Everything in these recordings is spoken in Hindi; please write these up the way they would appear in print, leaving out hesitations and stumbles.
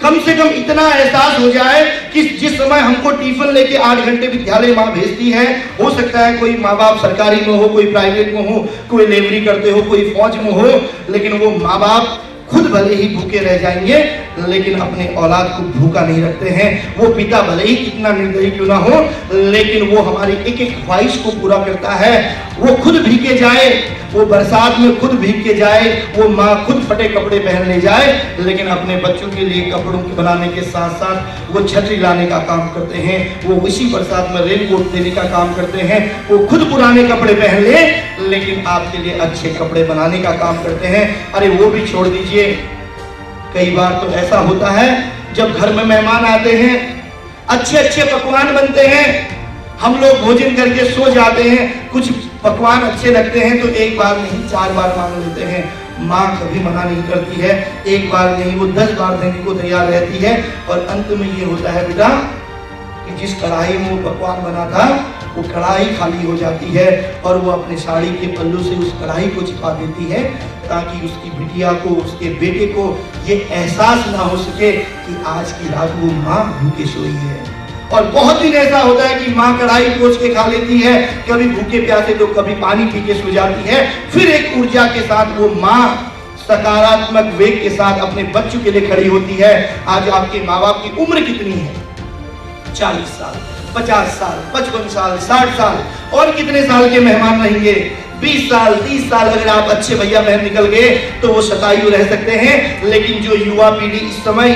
कम से कम इतना एहसास हो जाए कि जिस समय हमको टिफिन लेके 8 घंटे विद्यालय माँ भेजती है, हो सकता है कोई माँ बाप सरकारी में हो, कोई प्राइवेट में हो, कोई लेबरी करते हो, कोई फौज में हो, लेकिन वो माँ बाप खुद भले ही भूखे रह जाएंगे लेकिन अपने औलाद को भूखा नहीं रखते हैं। वो पिता भले ही कितना निर्दयी क्यों ना हो, लेकिन वो हमारी एक एक ख्वाहिश को पूरा करता है। वो खुद भीगे जाए, वो बरसात में खुद भीग के जाए, वो माँ खुद फटे कपड़े पहनने जाए, लेकिन अपने बच्चों के लिए कपड़ों के बनाने के साथ साथ वो छतरी लाने का काम करते हैं, वो इसी बरसात में रेनकोट देने का काम करते हैं। वो खुद पुराने कपड़े पहन ले लेकिन आपके लिए अच्छे कपड़े बनाने का काम करते हैं। अरे वो भी छोड़ दीजिए, कई बार तो ऐसा होता है जब घर में मेहमान आते हैं, अच्छे अच्छे पकवान बनते हैं, हम लोग भोजन करके सो जाते हैं, कुछ पकवान अच्छे लगते हैं तो एक बार नहीं 4 बार मांग लेते हैं। माँ कभी मना नहीं करती है, एक बार नहीं वो 10 बार देने को तैयार रहती है। और अंत में ये होता है बेटा कि जिस कढ़ाई में वो पकवान बना था वो कढ़ाई खाली हो जाती है और वो अपने साड़ी के पल्लू से उस कढ़ाई को छिपा देती है ताकि उसकी बिटिया को, उसके बेटे को ये एहसास ना हो सके कि आज की रात वो माँ भूखे सोई है। और बहुत दिन ऐसा होता है कि माँ कढ़ाई पोंछ के खा लेती है, कभी भूखे प्यासे तो कभी पानी पी के सो जाती है। फिर एक ऊर्जा के साथ वो माँ सकारात्मक वेग के साथ अपने बच्चों के लिए खड़ी होती है। आज आपके माँ बाप की उम्र कितनी है? 40 साल, 50 साल, 55 साल, 60 साल, और कितने साल के मेहमान रहेंगे? 20 साल, 30 साल अगर आप अच्छे भैया बहन निकल गए तो वो शतायु रह सकते हैं। लेकिन जो युवा पीढ़ी इस समय,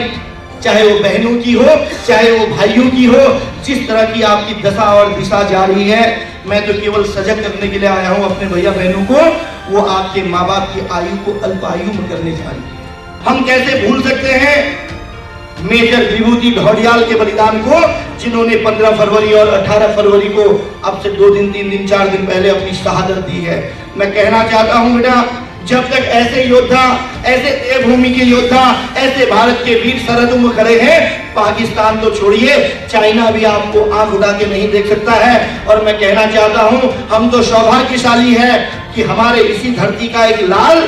चाहे वो बहनों की हो चाहे वो भाइयों की हो, जिस तरह की आपकी दशा और दिशा जा रही है, मैं तो केवल सजग करने के लिए आया हूं अपने भैया बहनों को। वो आपके माँ बाप की आयु को अल्पायु में करने जा रही है। हम कैसे भूल सकते हैं मेजर विभूति ढौडियाल के बलिदान को, जिन्होंने 15 फरवरी और 18 फरवरी को अब से 2 दिन 3 दिन 4 दिन पहले अपनी शहादत दी है। मैं कहना चाहता हूं बेटा, जब तक ऐसे योद्धा, ऐसे देवभूमि के योद्धा, ऐसे भारत के वीर सरहदों में खड़े हैं, पाकिस्तान तो छोड़िए, चाइना भी आपको आंख उठा के नहीं देख सकता है। और मैं कहना चाहता हूं, हम तो सौभाग्यशाली है कि हमारे इसी धरती का एक लाल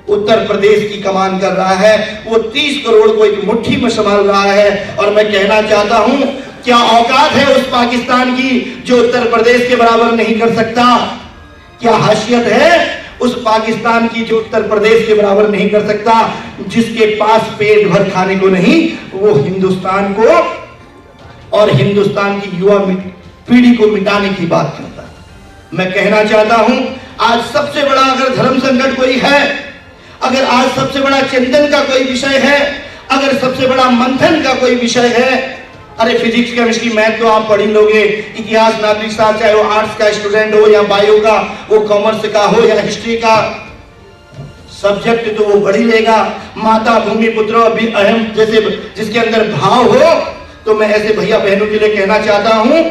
उत्तर प्रदेश की कमान कर रहा है, वो 30 करोड़ को एक मुट्ठी में संभाल रहा है। और मैं कहना चाहता हूं, क्या औकात है उस पाकिस्तान की जो उत्तर प्रदेश के बराबर नहीं कर सकता? क्या हैसियत है उस पाकिस्तान की जो उत्तर प्रदेश के बराबर नहीं कर सकता? जिसके पास पेट भर खाने को नहीं, वो हिंदुस्तान को और हिंदुस्तान की युवा पीढ़ी को मिटाने की बात करता है। मैं कहना चाहता हूं, आज सबसे बड़ा अगर धर्म संकट कोई है, अगर आज सबसे बड़ा चिंतन का कोई विषय है, अगर सबसे बड़ा मंथन का कोई विषय है, अरे फिजिक्स केमिस्ट्री मैथ तो आप पढ़ ही लोगे, इतिहास नागरिक शास्त्र, चाहे वो आर्ट्स का स्टूडेंट हो या बायो का, वो कॉमर्स का हो या हिस्ट्री का सब्जेक्ट, तो वो पढ़ ही लेगा। माता भूमि पुत्र भी अहम जैसे जिसके अंदर भाव हो, तो मैं ऐसे भैया बहनों के लिए कहना चाहता हूं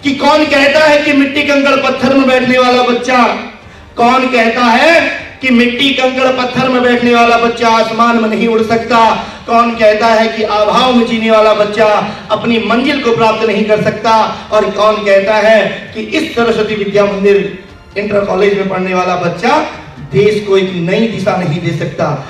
कि कौन कहता है कि मिट्टी कंकड़ पत्थर में बैठने वाला बच्चा, कौन कहता है कि मिट्टी कंकड़ पत्थर में बैठने वाला बच्चा आसमान में नहीं उड़ सकता? कौन कहता है कि अभाव में जीने वाला बच्चा अपनी मंजिल को प्राप्त नहीं कर सकता? और कौन कहता है कि इस सरस्वती विद्या मंदिर इंटर कॉलेज में पढ़ने वाला बच्चा देश को एक नई दिशा नहीं दे सकता?